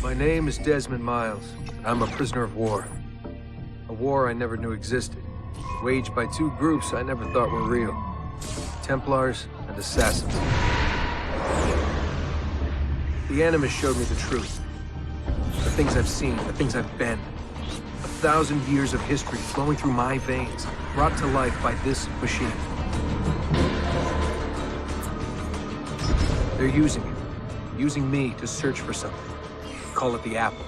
My name is Desmond Miles. I'm a prisoner of war. A war I never knew existed, waged by two groups I never thought were real. Templars and Assassins. The Animus showed me the truth. The things I've seen, the things I've been. 1,000 years of history flowing through my veins, brought to life by this machine. They're using me to search for something. Call it the Apple.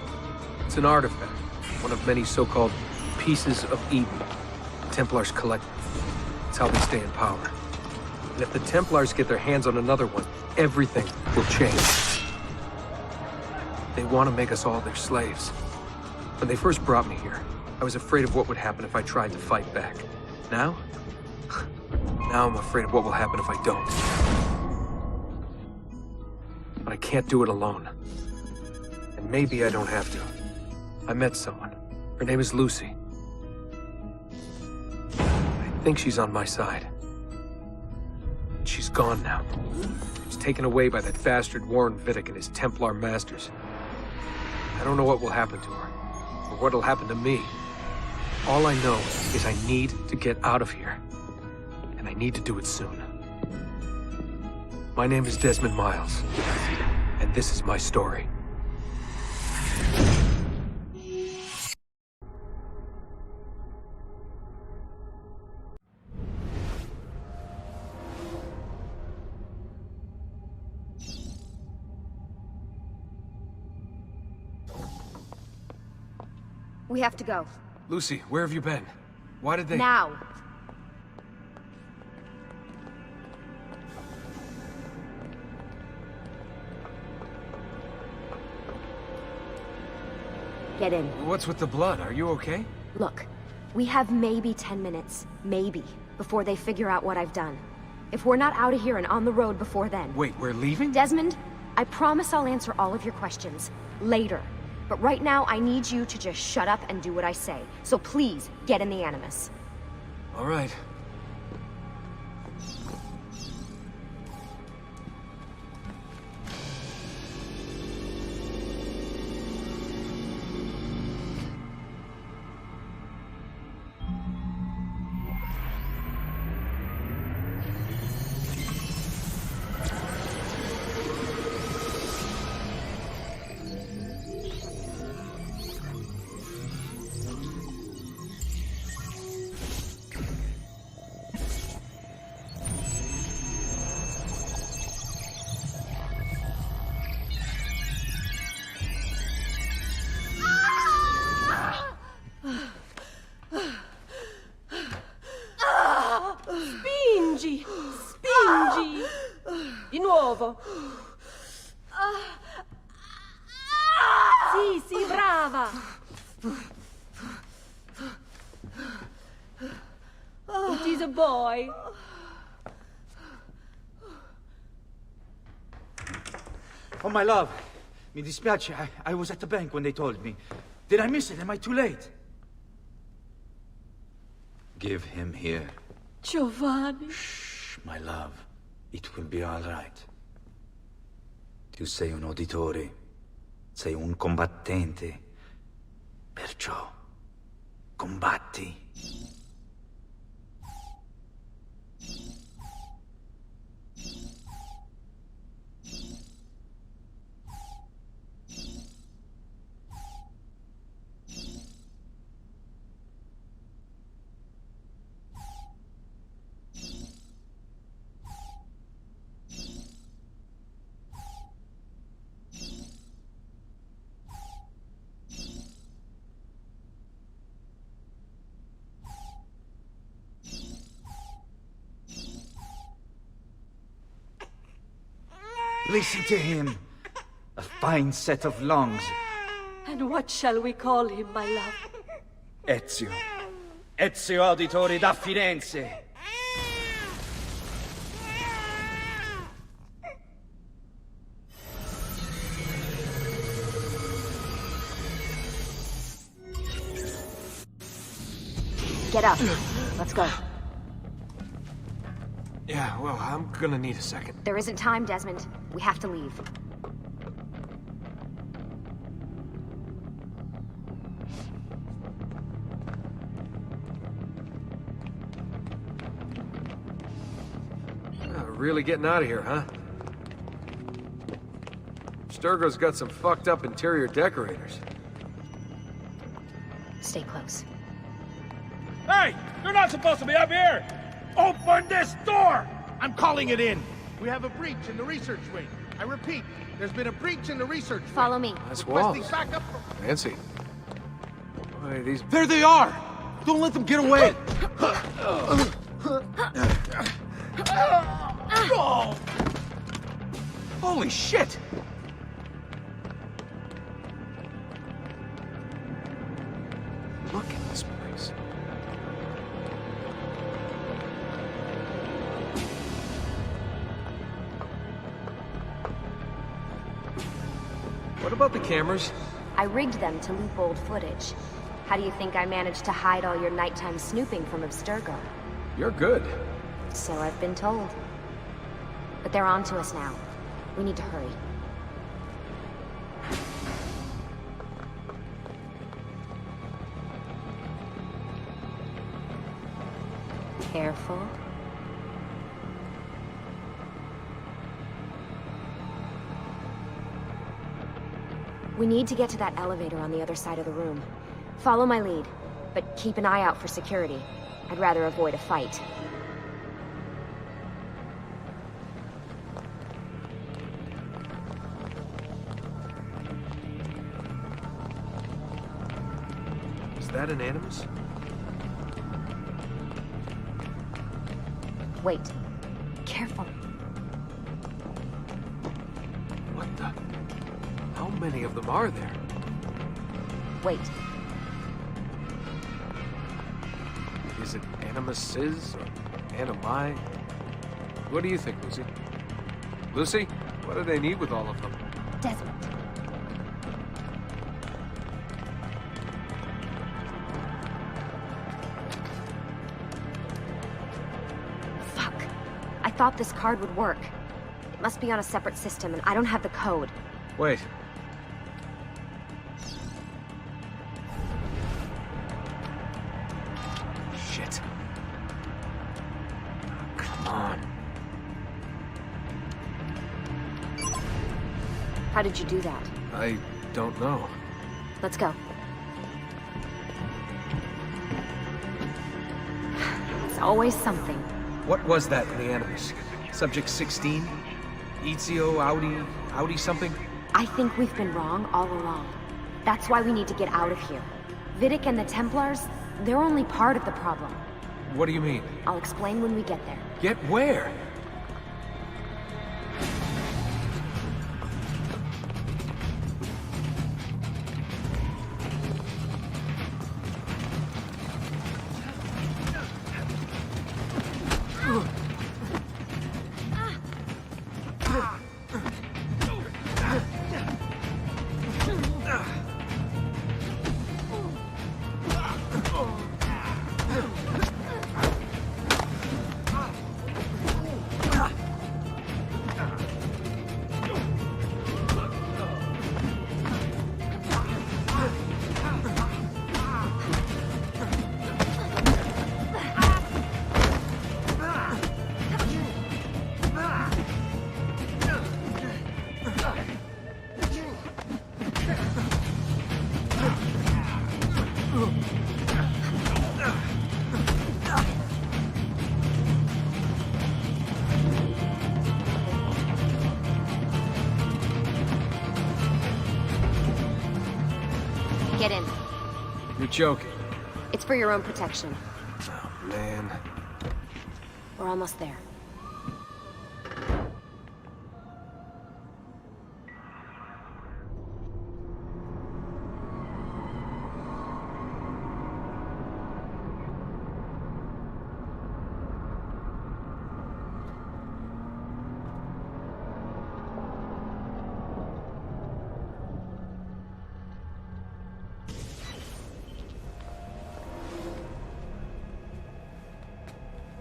It's an artifact, one of many so-called pieces of Eden. The Templars collect them. It's how they stay in power. And if the Templars get their hands on another one, everything will change. They want to make us all their slaves. When they first brought me here, I was afraid of what would happen if I tried to fight back. Now? Now I'm afraid of what will happen if I don't. But I can't do it alone. And maybe I don't have to. I met someone. Her name is Lucy. I think she's on my side. She's gone now. She's taken away by that bastard Warren Vidic and his Templar masters. I don't know what will happen to her, or what'll happen to me. All I know is I need to get out of here. And I need to do it soon. My name is Desmond Miles, and this is my story. We have to go. Lucy, where have you been? Why did they— Now! Get in. What's with the blood? Are you okay? Look, we have maybe 10 minutes, maybe, before they figure out what I've done. If we're not out of here and on the road before then... Wait, we're leaving? Desmond, I promise I'll answer all of your questions later. But right now, I need you to just shut up and do what I say. So please, get in the Animus. All right. Spingi! Spingi! Di nuovo! Sì, sì, brava! It is a boy. Oh, my love. Mi dispiace. I was at the bank when they told me. Did I miss it? Am I too late? Give him here. Giovanni. Shh, my love. It will be all right. Tu sei un uditore. Sei un combattente. Perciò, combatti. Listen to him. A fine set of lungs. And what shall we call him, my love? Ezio. Ezio Auditore da Firenze. Get up. Let's go. Yeah, well, I'm gonna need a second. There isn't time, Desmond. We have to leave. really getting out of here, huh? Sturgo's got some fucked up interior decorators. Stay close. Hey! You're not supposed to be up here! Open this door! I'm calling it in. We have a breach in the research wing. I repeat, there's been a breach in the research wing. Follow me. Nice Requesting walls. backup from... Fancy. Boy, these... There they are! Don't let them get away! Holy shit! Look at this place. What about the cameras? I rigged them to loop old footage. How do you think I managed to hide all your nighttime snooping from Abstergo? You're good. So I've been told. But they're on to us now. We need to hurry. Careful. We need to get to that elevator on the other side of the room. Follow my lead, but keep an eye out for security. I'd rather avoid a fight. Is that an Animus? Wait. Careful. What the? How many of them are there? Wait. Is it Animuses or Animi? What do you think, Lucy? Lucy? What do they need with all of them? Desmond. Fuck. I thought this card would work. It must be on a separate system, and I don't have the code. Wait. Shit. Come on. How did you do that? I don't know. Let's go. It's always something. What was that in the Animus? Subject 16? Ezio, Audi something? I think we've been wrong all along. That's why we need to get out of here. Vidic and the Templars, they're only part of the problem. What do you mean? I'll explain when we get there. Get where? Get in. You're joking. It's for your own protection. Oh, man. We're almost there.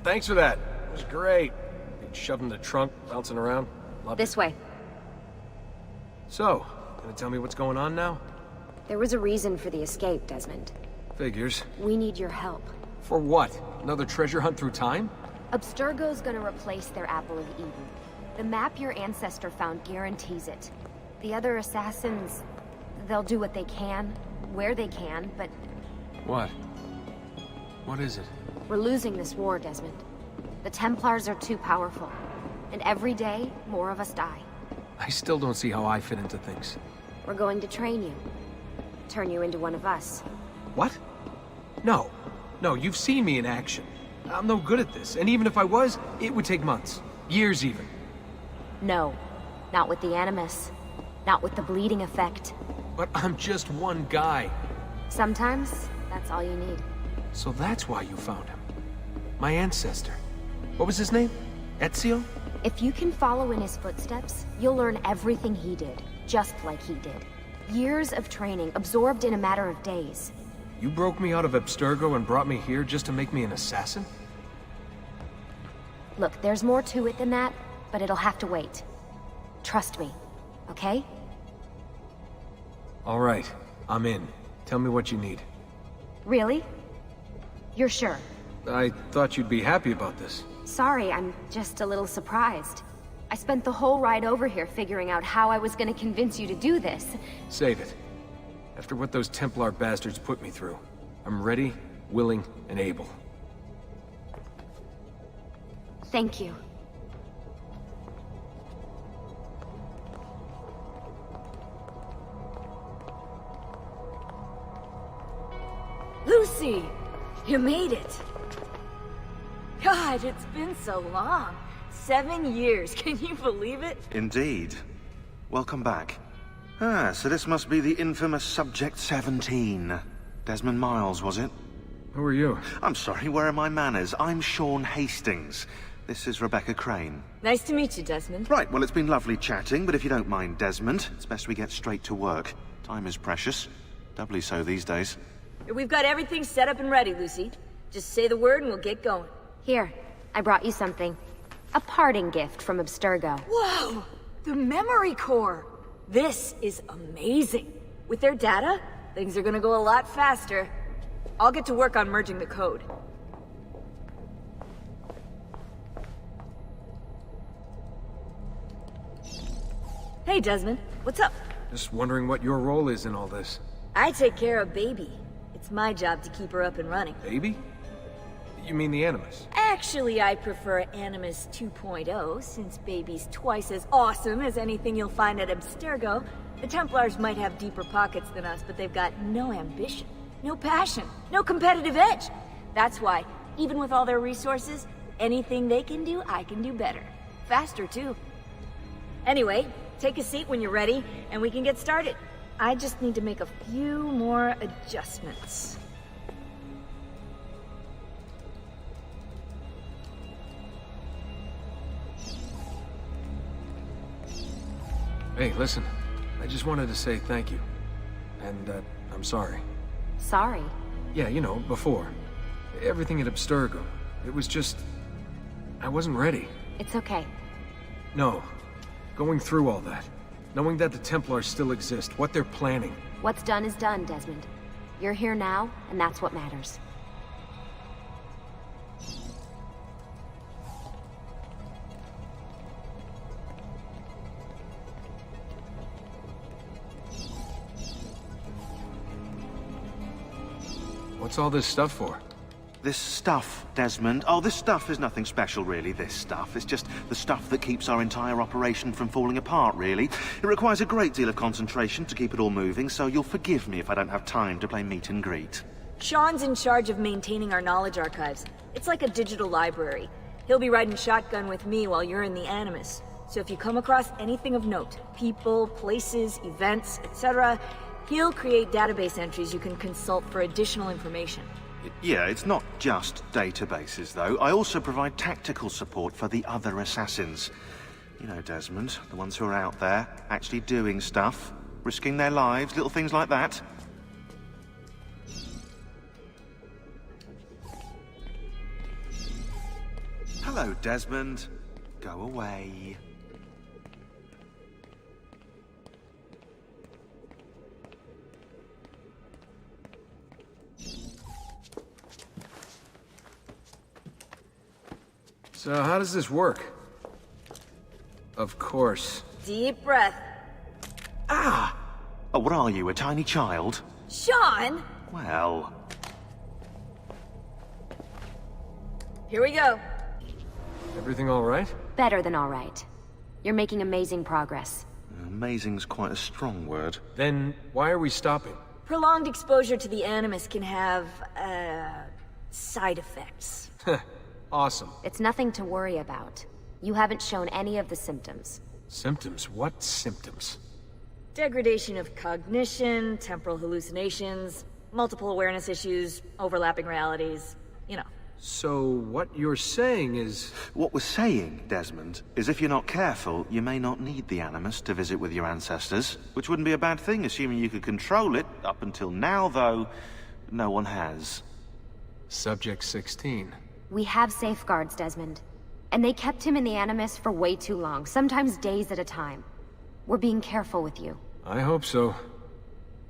Thanks for that. It was great. Being shoved in the trunk, bouncing around. Loved This way. So, gonna tell me what's going on now? There was a reason for the escape, Desmond. Figures. We need your help. For what? Another treasure hunt through time? Abstergo's gonna replace their Apple of Eden. The map your ancestor found guarantees it. The other assassins, they'll do what they can, where they can, but What? What is it? we're losing this war, Desmond. The Templars are too powerful, and every day, more of us die. I still don't see how I fit into things. We're going to train you. Turn you into one of us. What? No. No, you've seen me in action. I'm no good at this, and even if I was, it would take months. Years even. No. Not with the Animus. Not with the bleeding effect. But I'm just one guy. Sometimes, that's all you need. So that's why you found him. My ancestor. What was his name? Ezio? If you can follow in his footsteps, you'll learn everything he did, just like he did. Years of training, absorbed in a matter of days. You broke me out of Abstergo and brought me here just to make me an assassin? Look, there's more to it than that, but it'll have to wait. Trust me, okay? All right, I'm in. Tell me what you need. Really? You're sure? I thought you'd be happy about this. Sorry, I'm just a little surprised. I spent the whole ride over here figuring out how I was gonna convince you to do this. Save it. After what those Templar bastards put me through, I'm ready, willing, and able. Thank you. Lucy! You made it! God, it's been so long. 7 years, can you believe it? Indeed. Welcome back. Ah, so this must be the infamous Subject 17. Desmond Miles, was it? Who are you? I'm sorry, where are my manners? I'm Sean Hastings. This is Rebecca Crane. Nice to meet you, Desmond. Right, well, it's been lovely chatting, but if you don't mind, Desmond, it's best we get straight to work. Time is precious. Doubly so these days. We've got everything set up and ready, Lucy. Just say the word and we'll get going. Here, I brought you something. A parting gift from Abstergo. Whoa! The memory core! This is amazing. With their data, things are gonna go a lot faster. I'll get to work on merging the code. Hey, Desmond. What's up? Just wondering what your role is in all this. I take care of Baby. It's my job to keep her up and running. Baby? You mean the Animus? Actually, I prefer Animus 2.0, since Baby's twice as awesome as anything you'll find at Abstergo. The Templars might have deeper pockets than us, but they've got no ambition, no passion, no competitive edge. That's why, even with all their resources, anything they can do, I can do better. Faster, too. Anyway, take a seat when you're ready, and we can get started. I just need to make a few more adjustments. Hey, listen. I just wanted to say thank you. And, I'm sorry. Sorry. Yeah, you know, before. Everything at Abstergo. It was just... I wasn't ready. It's okay. No. Going through all that. Knowing that the Templars still exist, what they're planning. What's done is done, Desmond. You're here now, and that's what matters. What's all this stuff for? This stuff, Desmond. Oh, this stuff is nothing special, really, this stuff. It's just the stuff that keeps our entire operation from falling apart, really. It requires a great deal of concentration to keep it all moving, so you'll forgive me if I don't have time to play meet and greet. Sean's in charge of maintaining our knowledge archives. It's like a digital library. He'll be riding shotgun with me while you're in the Animus. So if you come across anything of note, people, places, events, etc., he'll create database entries you can consult for additional information. Yeah, it's not just databases, though. I also provide tactical support for the other assassins. You know, Desmond, the ones who are out there, actually doing stuff, risking their lives, little things like that. Hello, Desmond. Go away. So how does this work? Of course. Deep breath. Ah! Oh, what are you, a tiny child? Sean! Well... Here we go. Everything all right? Better than all right. You're making amazing progress. Amazing's quite a strong word. Then why are we stopping? Prolonged exposure to the Animus can have, side effects. Awesome. It's nothing to worry about. You haven't shown any of the symptoms. Symptoms? What symptoms? Degradation of cognition, temporal hallucinations, multiple awareness issues, overlapping realities, you know. So what you're saying is... What we're saying, Desmond, is if you're not careful, you may not need the Animus to visit with your ancestors, which wouldn't be a bad thing, assuming you could control it. Up until now, though, no one has. Subject 16. We have safeguards, Desmond. And they kept him in the Animus for way too long, sometimes days at a time. We're being careful with you. I hope so.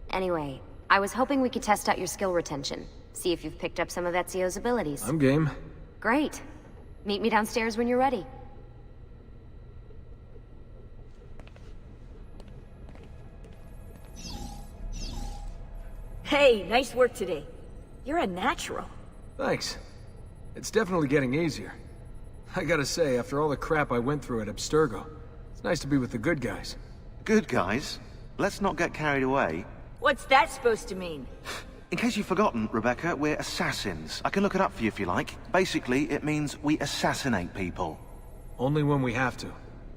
Anyway, I was hoping we could test out your skill retention. See if you've picked up some of Ezio's abilities. I'm game. Great. Meet me downstairs when you're ready. Hey, nice work today. You're a natural. Thanks. It's definitely getting easier. I gotta say, after all the crap I went through at Abstergo, it's nice to be with the good guys. Good guys. Let's not get carried away. What's that supposed to mean? In case you've forgotten, Rebecca, we're assassins. I can look it up for you if you like. Basically, it means we assassinate people. Only when we have to.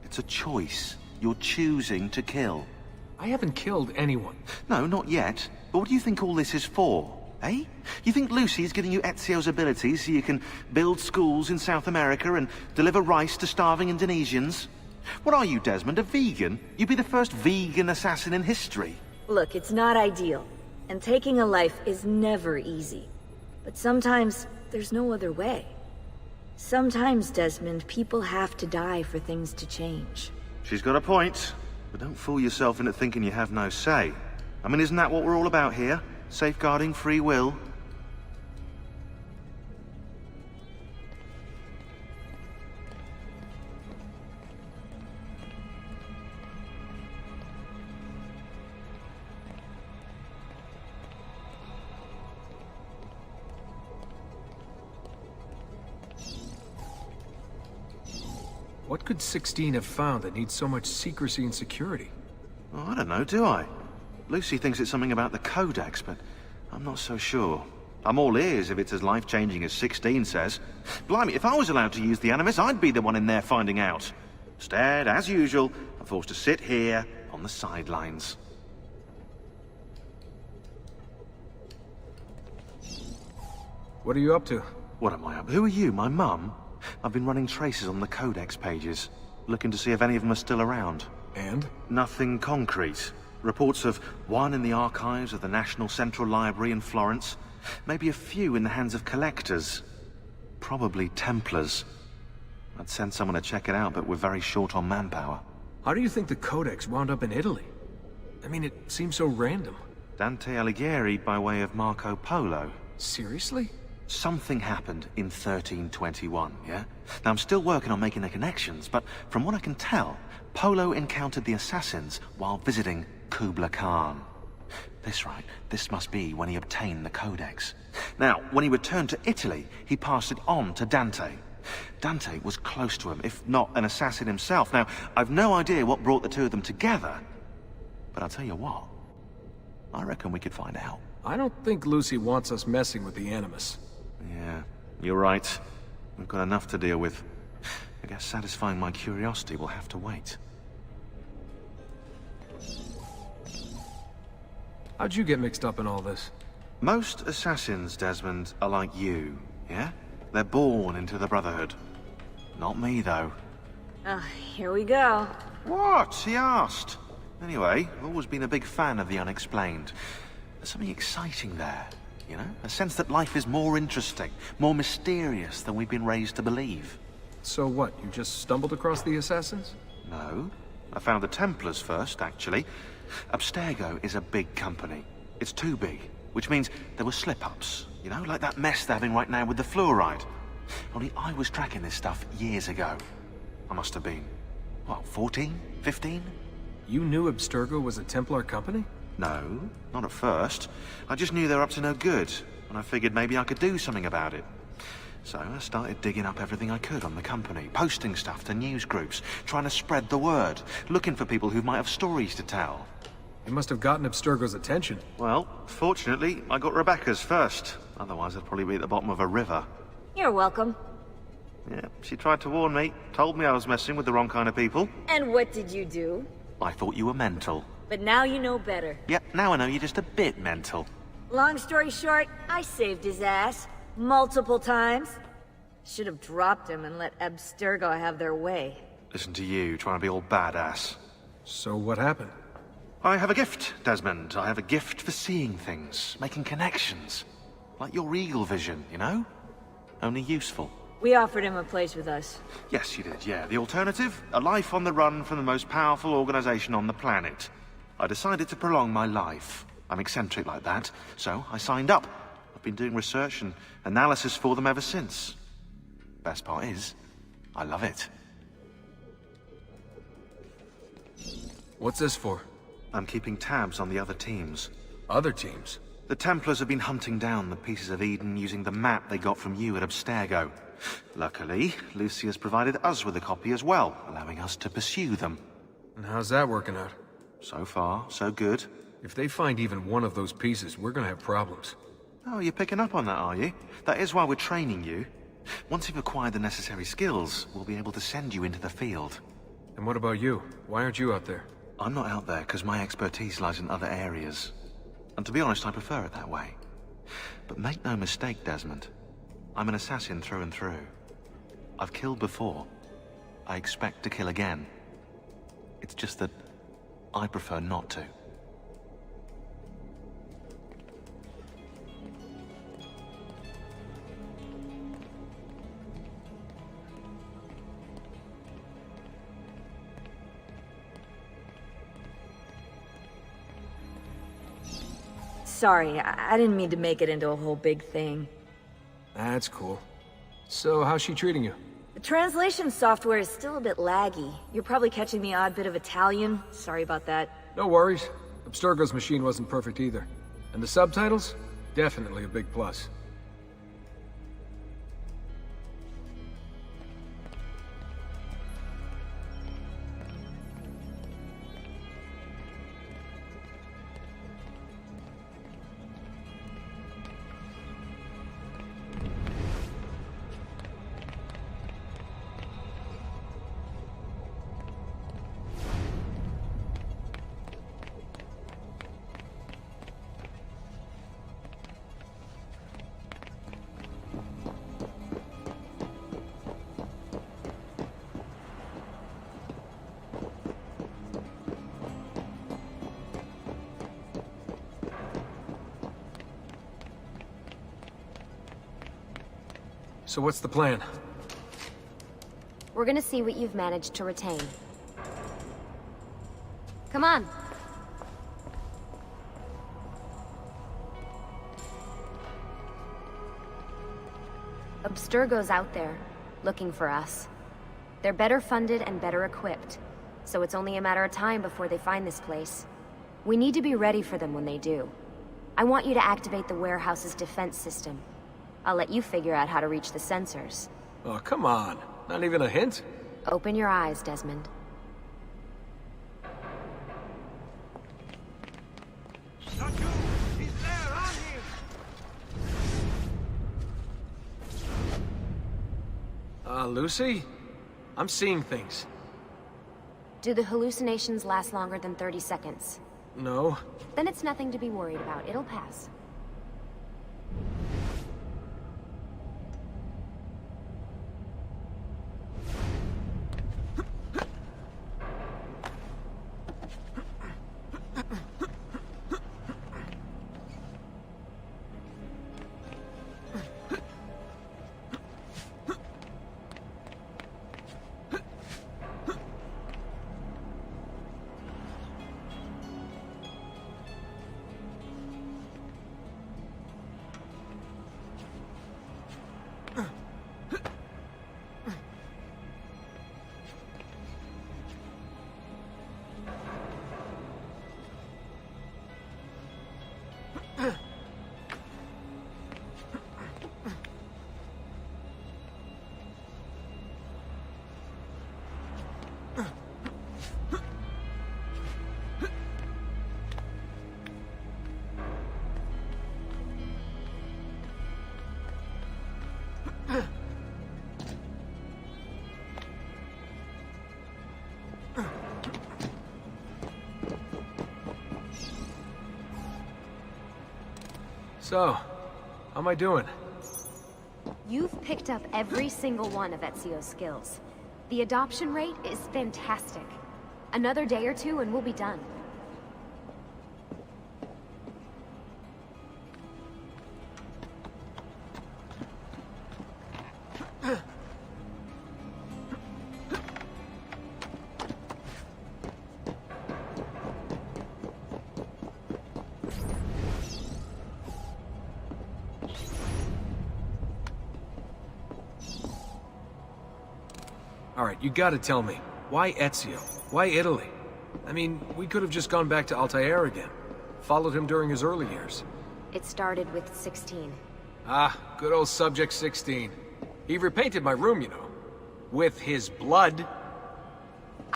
It's a choice. You're choosing to kill. I haven't killed anyone. No, not yet. But what do you think all this is for? Eh? You think Lucy's giving you Ezio's abilities so you can build schools in South America and deliver rice to starving Indonesians? What are you, Desmond, a vegan? You'd be the first vegan assassin in history. Look, it's not ideal. And taking a life is never easy. But sometimes, there's no other way. Sometimes, Desmond, people have to die for things to change. She's got a point. But don't fool yourself into thinking you have no say. I mean, isn't that what we're all about here? Safeguarding free will? What could 16 have found that needs so much secrecy and security? Oh, I don't know, do I? Lucy thinks it's something about the Codex, but I'm not so sure. I'm all ears if it's as life-changing as 16 says. Blimey, if I was allowed to use the Animus, I'd be the one in there finding out. Instead, as usual, I'm forced to sit here on the sidelines. What are you up to? What am I up? Who are you, my mum? I've been running traces on the Codex pages, looking to see if any of them are still around. And? Nothing concrete. Reports of one in the archives of the National Central Library in Florence. Maybe a few in the hands of collectors. Probably Templars. I'd send someone to check it out, but we're very short on manpower. How do you think the Codex wound up in Italy? I mean, it seems so random. Dante Alighieri by way of Marco Polo. Seriously? Something happened in 1321, yeah? Now, I'm still working on making the connections, but from what I can tell, Polo encountered the assassins while visiting Kubla Khan. This must be when he obtained the Codex. Now, when he returned to Italy, he passed it on to Dante. Dante was close to him, if not an assassin himself. Now, I've no idea what brought the two of them together, but I'll tell you what, I reckon we could find out. I don't think Lucy wants us messing with the Animus. Yeah, you're right. We've got enough to deal with. I guess satisfying my curiosity will have to wait. How'd you get mixed up in all this? Most assassins, Desmond, are like you, yeah? They're born into the Brotherhood. Not me, though. Here we go. What? He asked. Anyway, I've always been a big fan of the unexplained. There's something exciting there, you know? A sense that life is more interesting, more mysterious than we've been raised to believe. So what, you just stumbled across the assassins? No. I found the Templars first, actually. Abstergo is a big company. It's too big, which means there were slip-ups, you know, like that mess they're having right now with the fluoride. Only I was tracking this stuff years ago. I must have been, what, 14? 15? You knew Abstergo was a Templar company? No, not at first. I just knew they were up to no good, and I figured maybe I could do something about it. So I started digging up everything I could on the company, posting stuff to news groups, trying to spread the word, looking for people who might have stories to tell. You must have gotten Abstergo's attention. Well, fortunately, I got Rebecca's first. Otherwise, I'd probably be at the bottom of a river. You're welcome. Yeah, she tried to warn me, told me I was messing with the wrong kind of people. And what did you do? I thought you were mental. But now you know better. Yep, now I know you're just a bit mental. Long story short, I saved his ass. Multiple times. Should have dropped him and let Abstergo have their way. Listen to you, trying to be all badass. So what happened? I have a gift, Desmond. I have a gift for seeing things, making connections. Like your eagle vision, you know? Only useful. We offered him a place with us. Yes, you did, yeah. The alternative? A life on the run from the most powerful organization on the planet. I decided to prolong my life. I'm eccentric like that, so I signed up. I've been doing research and analysis for them ever since. Best part is, I love it. What's this for? I'm keeping tabs on the other teams. Other teams? The Templars have been hunting down the pieces of Eden using the map they got from you at Abstergo. Luckily, Lucy has provided us with a copy as well, allowing us to pursue them. And how's that working out? So far, so good. If they find even one of those pieces, we're gonna have problems. Oh, you're picking up on that, are you? That is why we're training you. Once you've acquired the necessary skills, we'll be able to send you into the field. And what about you? Why aren't you out there? I'm not out there because my expertise lies in other areas. And to be honest, I prefer it that way. But make no mistake, Desmond. I'm an assassin through and through. I've killed before. I expect to kill again. It's just that I prefer not to. Sorry, I didn't mean to make it into a whole big thing. That's cool. So, how's she treating you? The translation software is still a bit laggy. You're probably catching the odd bit of Italian. Sorry about that. No worries. Abstergo's machine wasn't perfect either. And the subtitles? Definitely a big plus. So what's the plan? We're gonna see what you've managed to retain. Come on. Abstergo's out there, looking for us. They're better funded and better equipped, so it's only a matter of time before they find this place. We need to be ready for them when they do. I want you to activate the warehouse's defense system. I'll let you figure out how to reach the sensors. Oh, come on. Not even a hint? Open your eyes, Desmond. Not you! He's there, on him! Lucy? I'm seeing things. Do the hallucinations last longer than 30 seconds? No. Then it's nothing to be worried about. It'll pass. So, how am I doing? You've picked up every single one of Ezio's skills. The adoption rate is fantastic. Another day or two and we'll be done. Alright, you gotta tell me. Why Ezio? Why Italy? I mean, we could have just gone back to Altair again. Followed him during his early years. It started with 16. Ah, good old Subject 16. He repainted my room, you know. With his blood.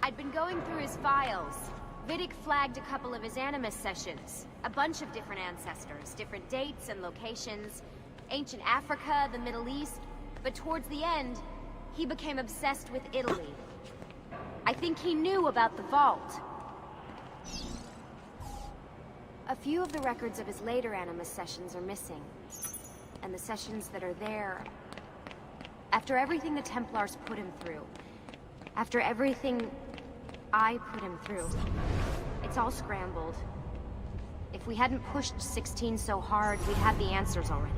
I'd been going through his files. Vidic flagged a couple of his Animus sessions. A bunch of different ancestors, different dates and locations. Ancient Africa, the Middle East. But towards the end, he became obsessed with Italy. I think he knew about the vault. A few of the records of his later Animus sessions are missing. And the sessions that are there... After everything the Templars put him through, after everything I put him through, it's all scrambled. If we hadn't pushed 16 so hard, we'd have the answers already.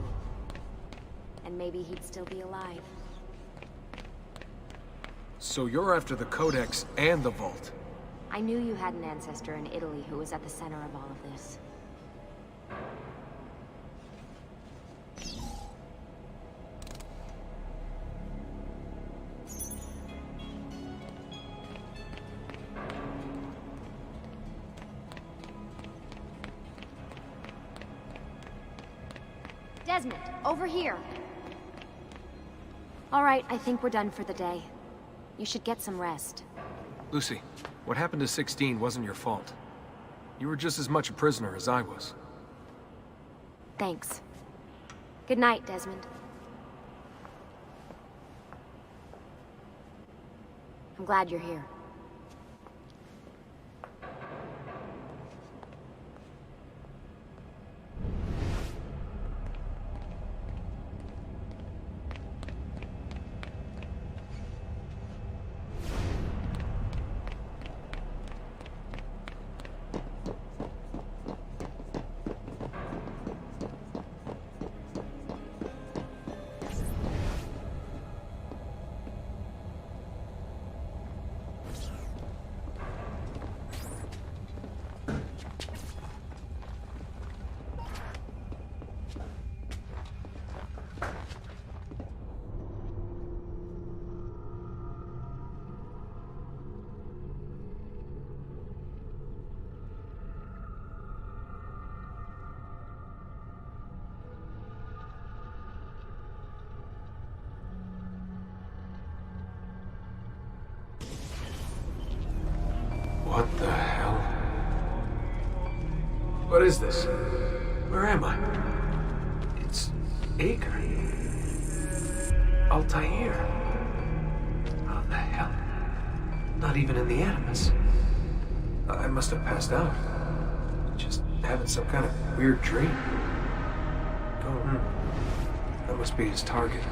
And maybe he'd still be alive. So you're after the Codex and the Vault. I knew you had an ancestor in Italy who was at the center of all of this. Desmond, over here. All right, I think we're done for the day. You should get some rest. Lucy, what happened to 16 wasn't your fault. You were just as much a prisoner as I was. Thanks. Good night, Desmond. I'm glad you're here. What the hell? What is this? Where am I? It's Acre. Altair. How the hell? Not even in the Animus. I must have passed out. Just having some kind of weird dream. Oh, that must be his target.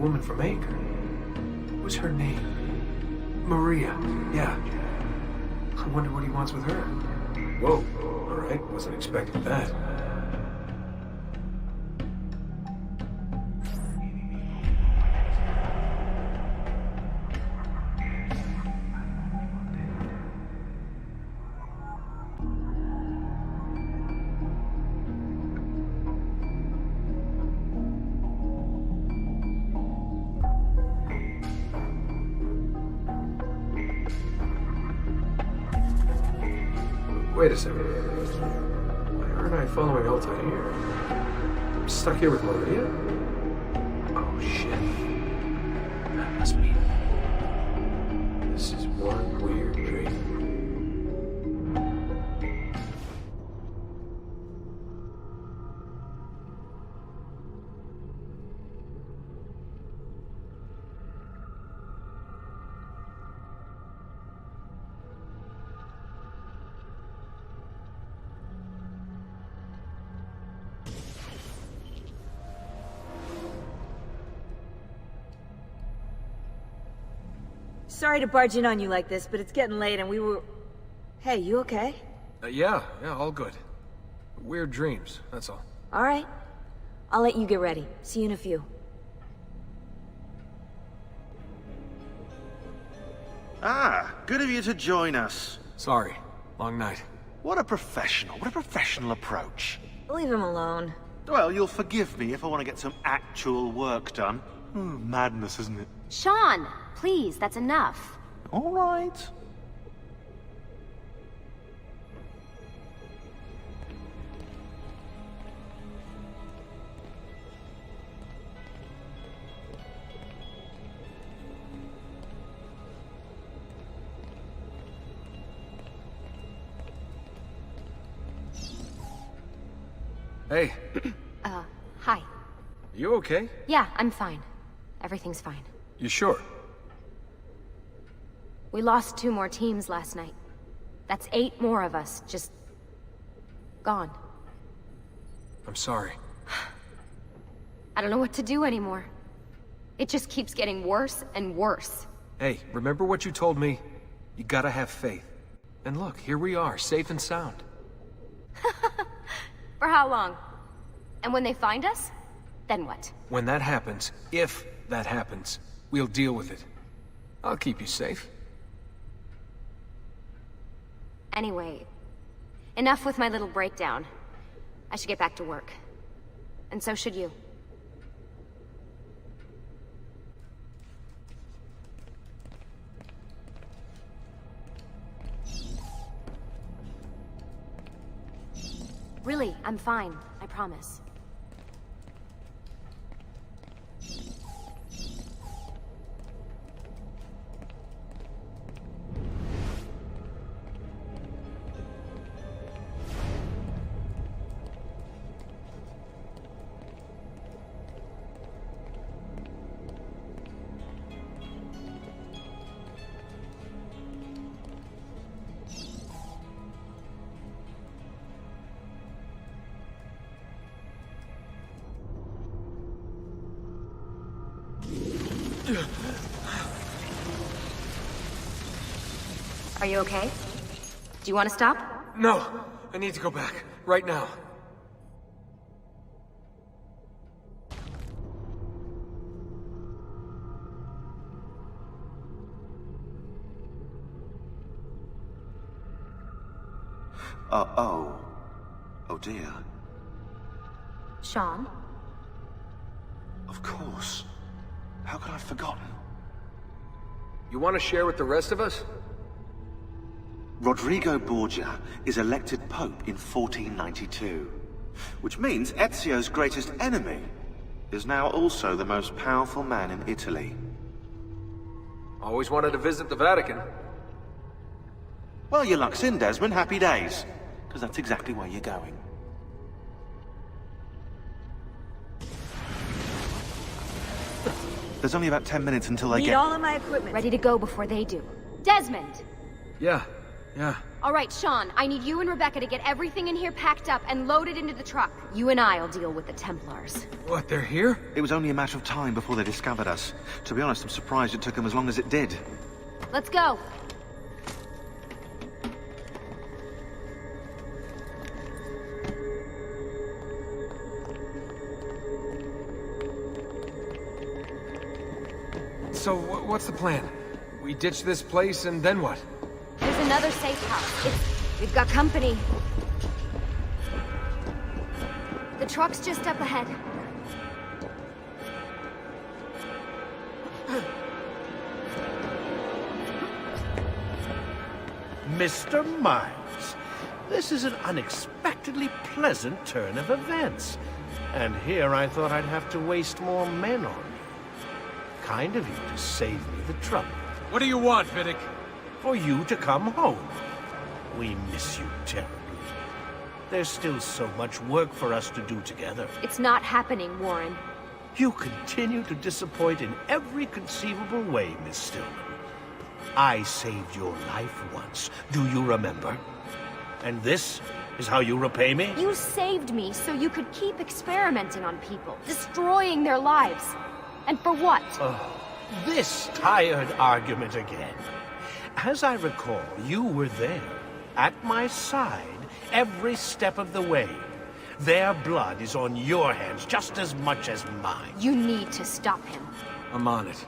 woman from Anchor. What was her name? Maria. Yeah. I wonder what he wants with her. Whoa. Alright, wasn't expecting that. Wait a second. Why aren't I following Altair? I'm stuck here with Maria? Oh, shit. That must be... This is one weird dream. Sorry to barge in on you like this, but it's getting late and we were... Hey, you okay? Yeah, all good. Weird dreams, that's all. Alright. I'll let you get ready. See you in a few. Ah, good of you to join us. Sorry, long night. What a professional approach. Leave him alone. Well, you'll forgive me if I want to get some actual work done. Madness, isn't it? Sean, please, that's enough. All right. Hey. Hi. You okay? Yeah, I'm fine. Everything's fine. You sure? We lost 2 more teams last night. That's 8 more of us, just... gone. I'm sorry. I don't know what to do anymore. It just keeps getting worse and worse. Hey, remember what you told me? You gotta have faith. And look, here we are, safe and sound. For how long? And when they find us, then what? When that happens, if that happens, we'll deal with it. I'll keep you safe. Anyway, enough with my little breakdown. I should get back to work. And so should you. Really, I'm fine. I promise. Are you okay? Do you want to stop? No! I need to go back. Right now. Oh dear. Sean? Of course. How could I have forgotten? You want to share with the rest of us? Rodrigo Borgia is elected Pope in 1492, which means Ezio's greatest enemy is now also the most powerful man in Italy. Always wanted to visit the Vatican. Well, your luck's in, Desmond. Happy days. Because that's exactly where you're going. There's only about 10 minutes until I Need get... all of my equipment. Ready to go before they do. Desmond! Yeah. All right, Sean, I need you and Rebecca to get everything in here packed up and loaded into the truck. You and I'll deal with the Templars. What, they're here? It was only a matter of time before they discovered us. To be honest, I'm surprised it took them as long as it did. Let's go. So, what's the plan? We ditch this place and then what? There's another safe house. We've got company. The truck's just up ahead. Mr. Miles, this is an unexpectedly pleasant turn of events. And here I thought I'd have to waste more men on you. Kind of you to save me the trouble. What do you want, Vidic? For you to come home. We miss you terribly. There's still so much work for us to do together. It's not happening, Warren. You continue to disappoint in every conceivable way, Miss Stillman. I saved your life once. Do you remember? And this is how you repay me? You saved me so you could keep experimenting on people, destroying their lives. And for what? This tired argument again. As I recall, you were there, at my side, every step of the way. Their blood is on your hands just as much as mine. You need to stop him. I'm on it.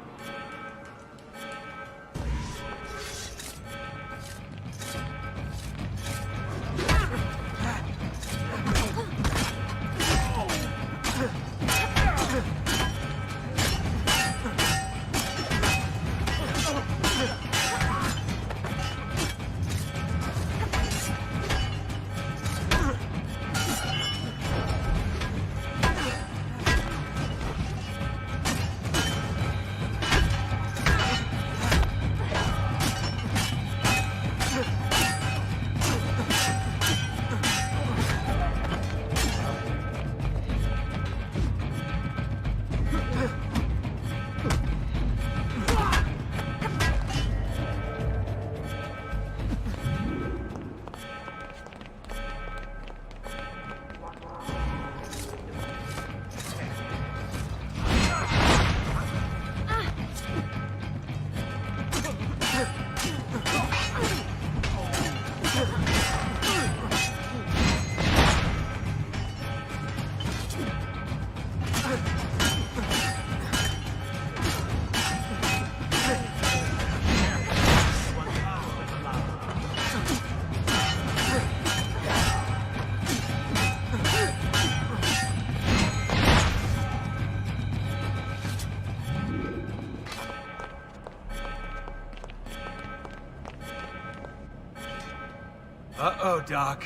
Uh-oh, Doc.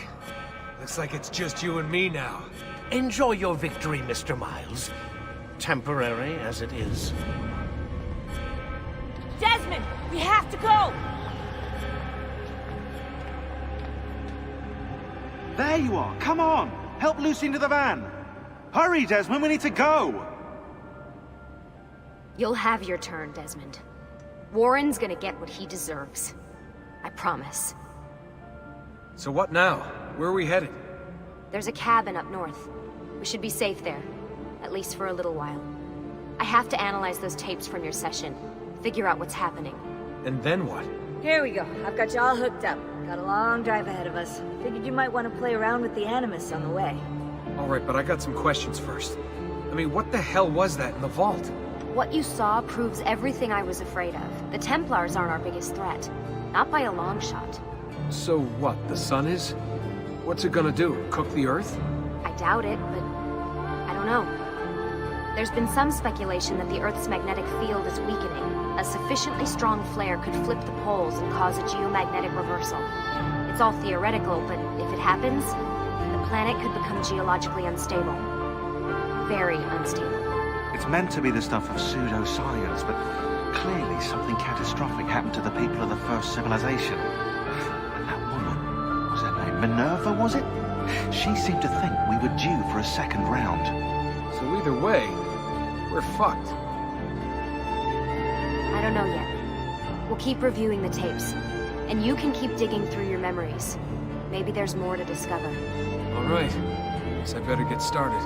Looks like it's just you and me now. Enjoy your victory, Mr. Miles. Temporary as it is. Desmond, we have to go! There you are. Come on. Help Lucy into the van. Hurry, Desmond. We need to go. You'll have your turn, Desmond. Warren's gonna get what he deserves. I promise. So what now? Where are we headed? There's a cabin up north. We should be safe there. At least for a little while. I have to analyze those tapes from your session. Figure out what's happening. And then what? Here we go. I've got you all hooked up. Got a long drive ahead of us. Figured you might want to play around with the Animus on the way. Alright, but I got some questions first. I mean, what the hell was that in the vault? What you saw proves everything I was afraid of. The Templars aren't our biggest threat. Not by a long shot. So what, the sun is? What's it gonna do? Cook the Earth? I doubt it, but I don't know. There's been some speculation that the Earth's magnetic field is weakening. A sufficiently strong flare could flip the poles and cause a geomagnetic reversal. It's all theoretical, but if it happens, the planet could become geologically unstable. Very unstable. It's meant to be the stuff of pseudoscience, but clearly something catastrophic happened to the people of the first civilization. And that woman, was her name Minerva, was it? She seemed to think we were due for a second round. So either way, we're fucked. I don't know yet. We'll keep reviewing the tapes. And you can keep digging through your memories. Maybe there's more to discover. All right. Guess I better get started.